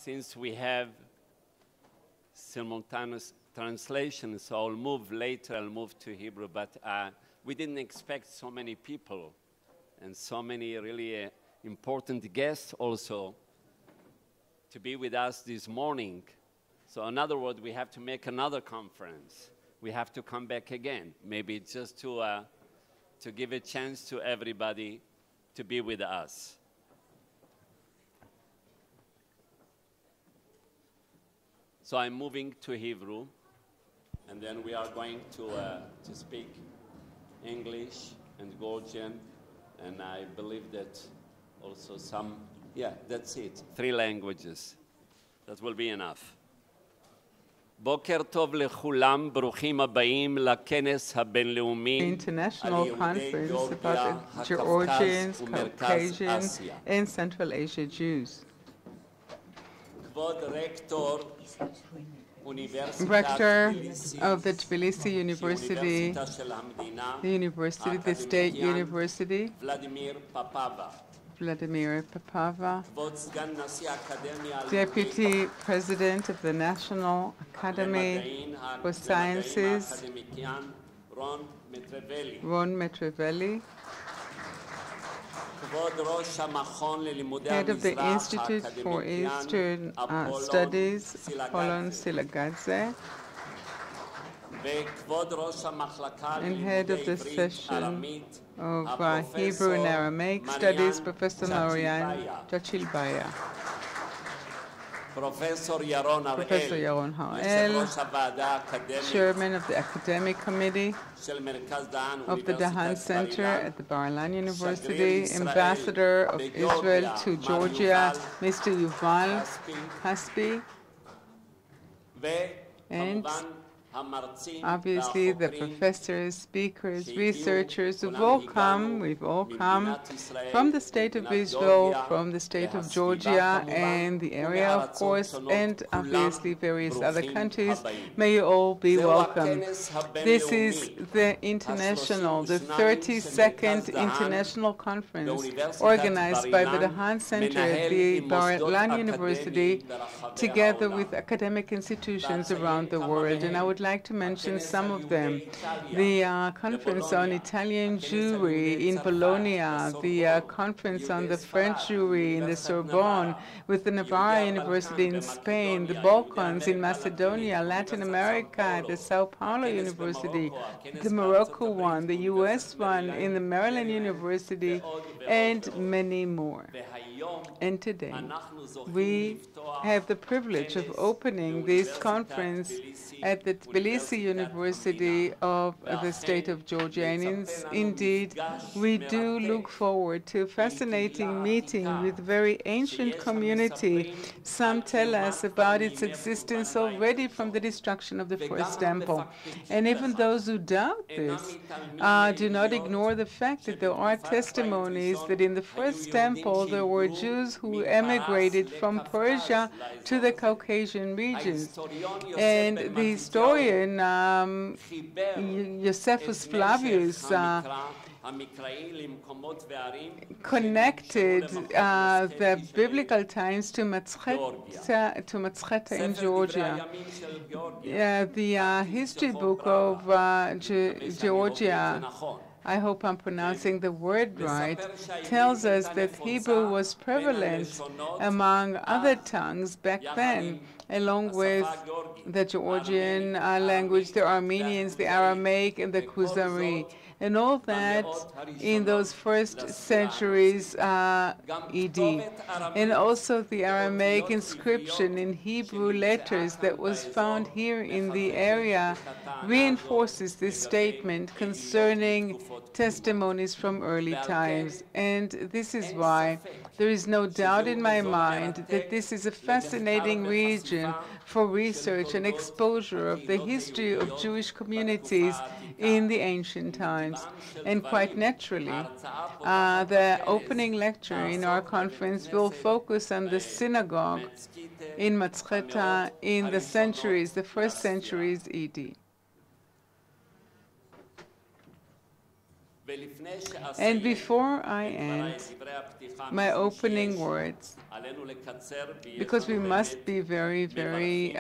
since we have simultaneous translation, so I'll move later, I'll move to Hebrew, but we didn't expect so many people and so many really important guests also to be with us this morning. So in other words, we have to make another conference. We have to come back again, maybe just to give a chance to everybody to be with us. So I'm moving to Hebrew, and then we are going to speak English and Georgian, and I believe that also some, yeah, that's it, 3 languages. That will be enough. בוקר טוב לכולם, ברוכים הבאים לכנס הבינלאומי International Conference about the Georgians, Caucasians, and Central Asia Jews. כבוד רקטור Rector of the Tbilisi University, the State University, Vladimir Papava, Deputy President of the National Academy for Sciences, Ron Metreveli, Head of the Institute for Eastern Studies, Polon Silagadze, and Head of the Session of Hebrew and Aramaic Studies, Professor Marian Chachilbaya. Professor Yaron Ha'el, Chairman of the Academic Committee of the Dahan Center at the Bar-Ilan University, Ambassador of Israel to Georgia, Mr. Yuval Haspi, and obviously the professors, speakers, researchers we've all come from the state of Israel, from the state of Georgia and the area, of course, and obviously various other countries. May you all be welcome. This is the 32nd International Conference organized by the Dahan Center at the Bar-Ilan University together with academic institutions around the world. And I would like to mention some of them. The conference on Italian Jewry in Bologna, the conference on the French Jewry in the Sorbonne, with the Navarra University in Spain, the Balkans in Macedonia, Latin America, the Sao Paulo University, the Morocco one, the US one in the Maryland University, and many more. And today, we have the privilege of opening this conference at the Tbilisi University of the state of Georgia. And indeed, we do look forward to a fascinating meeting with a very ancient community. Some tell us about its existence already from the destruction of the first temple. And even those who doubt this do not ignore the fact that there are testimonies that in the first temple there were Jews who emigrated from Persia to the Caucasian regions. And the historian Josephus Flavius connected the biblical times to Matzcheta in Georgia. The history book of Georgia, I hope I'm pronouncing the word right, tells us that Hebrew was prevalent among other tongues back then, along with the Georgian language, the Armenians, the Aramaic, and the Khuzari. And all that in those first centuries ED. And also the Aramaic inscription in Hebrew letters that was found here in the area reinforces this statement concerning testimonies from early times. And this is why there is no doubt in my mind that this is a fascinating region for research and exposure of the history of Jewish communities in the ancient times. And quite naturally, the opening lecture in our conference will focus on the synagogue in Matzcheta in the centuries, the first centuries ED. And before I end my opening words, because we must be very, very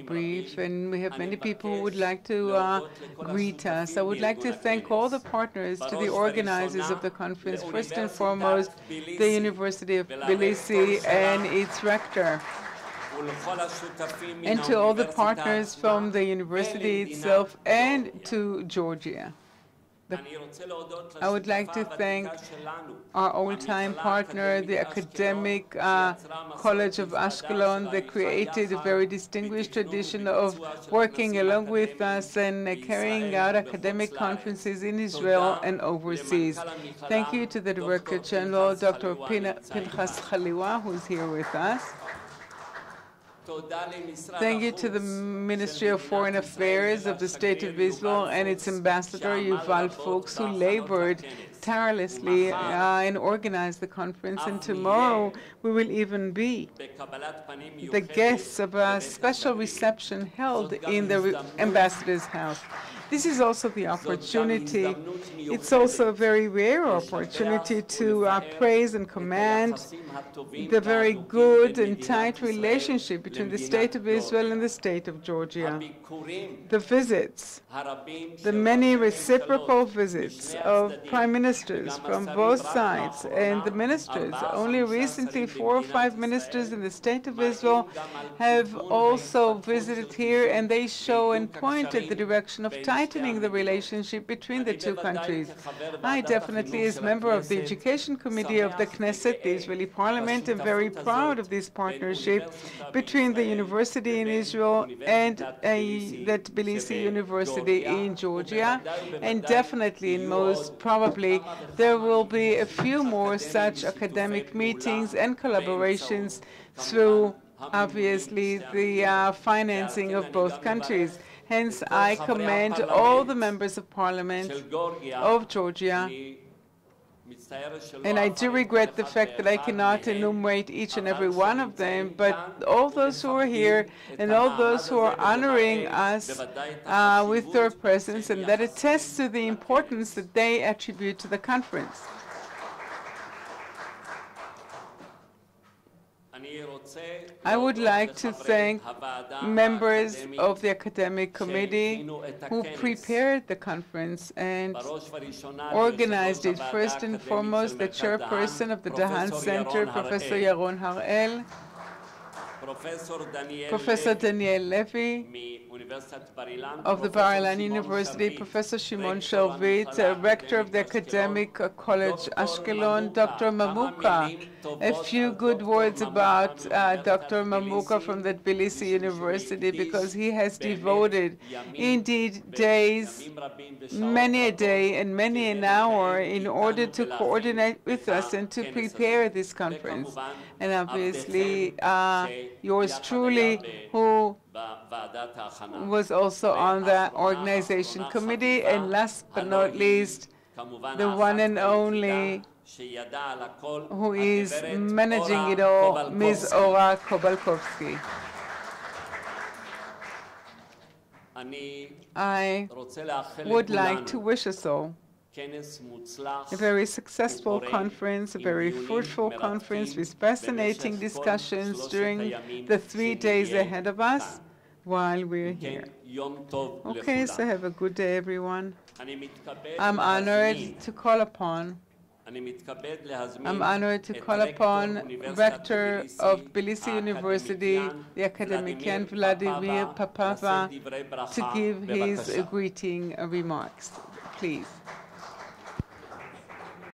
brief, and we have many people who would like to greet us, I would like to thank all the partners, to the organizers of the conference, first and foremost, the University of Tbilisi and its rector, and to all the partners from the university itself and to Georgia. I would like to thank our old-time partner, the Academic College of Ashkelon, that created a very distinguished tradition of working along with us and carrying out academic conferences in Israel and overseas. Thank you to the Director General, Dr. Pinchas Chaliwa, who is here with us. Thank you to the Ministry of Foreign Affairs of the State of Israel and its ambassador, Yuval Fuchs, who labored tirelessly and organized the conference. And tomorrow we will even be the guests of a special reception held in the ambassador's house. This is also the opportunity. It's also a very rare opportunity to praise and commend the very good and tight relationship between the State of Israel and the State of Georgia. The visits, the many reciprocal visits of prime ministers from both sides and the ministers. Only recently 4 or 5 ministers in the State of Israel have also visited here, and they show and point at the direction of tightening the relationship between the two countries. I definitely, as member of the Education Committee of the Knesset, the Israeli Parliament, am very proud of this partnership between the university in Israel and the Tbilisi University in Georgia. And definitely, and most probably, there will be a few more such academic meetings and collaborations through, obviously, the financing of both countries. Hence, I commend all the members of Parliament of Georgia, and I do regret the fact that I cannot enumerate each and every one of them, but all those who are here and all those who are honoring us with their presence, and that attests to the importance that they attribute to the conference. I would like to thank members of the academic committee who prepared the conference and organized it. First and foremost, the chairperson of the Dahan Center, Professor Yaron Harel, Professor Daniel Levy of the Bar-Ilan University, Professor Shimon Sharvit, Rector of the Academic College Ashkelon, Dr. Mamuka. A few good words about Dr. Mamuka from the Tbilisi University, because he has devoted, indeed, days, many a day and many an hour in order to coordinate with us and to prepare this conference. And obviously, yours truly, who was also on the organization committee, and last but not least, the one and only who is managing it all, Ms. Ora Kobalkovsky. I would like to wish us all a very successful conference, a very fruitful conference with fascinating discussions during the 3 days ahead of us while we're here. Okay, so have a good day, everyone. I'm honored to call upon Rector of Tbilisi University, the academician Vladimir Papava, to give his greeting remarks. Please.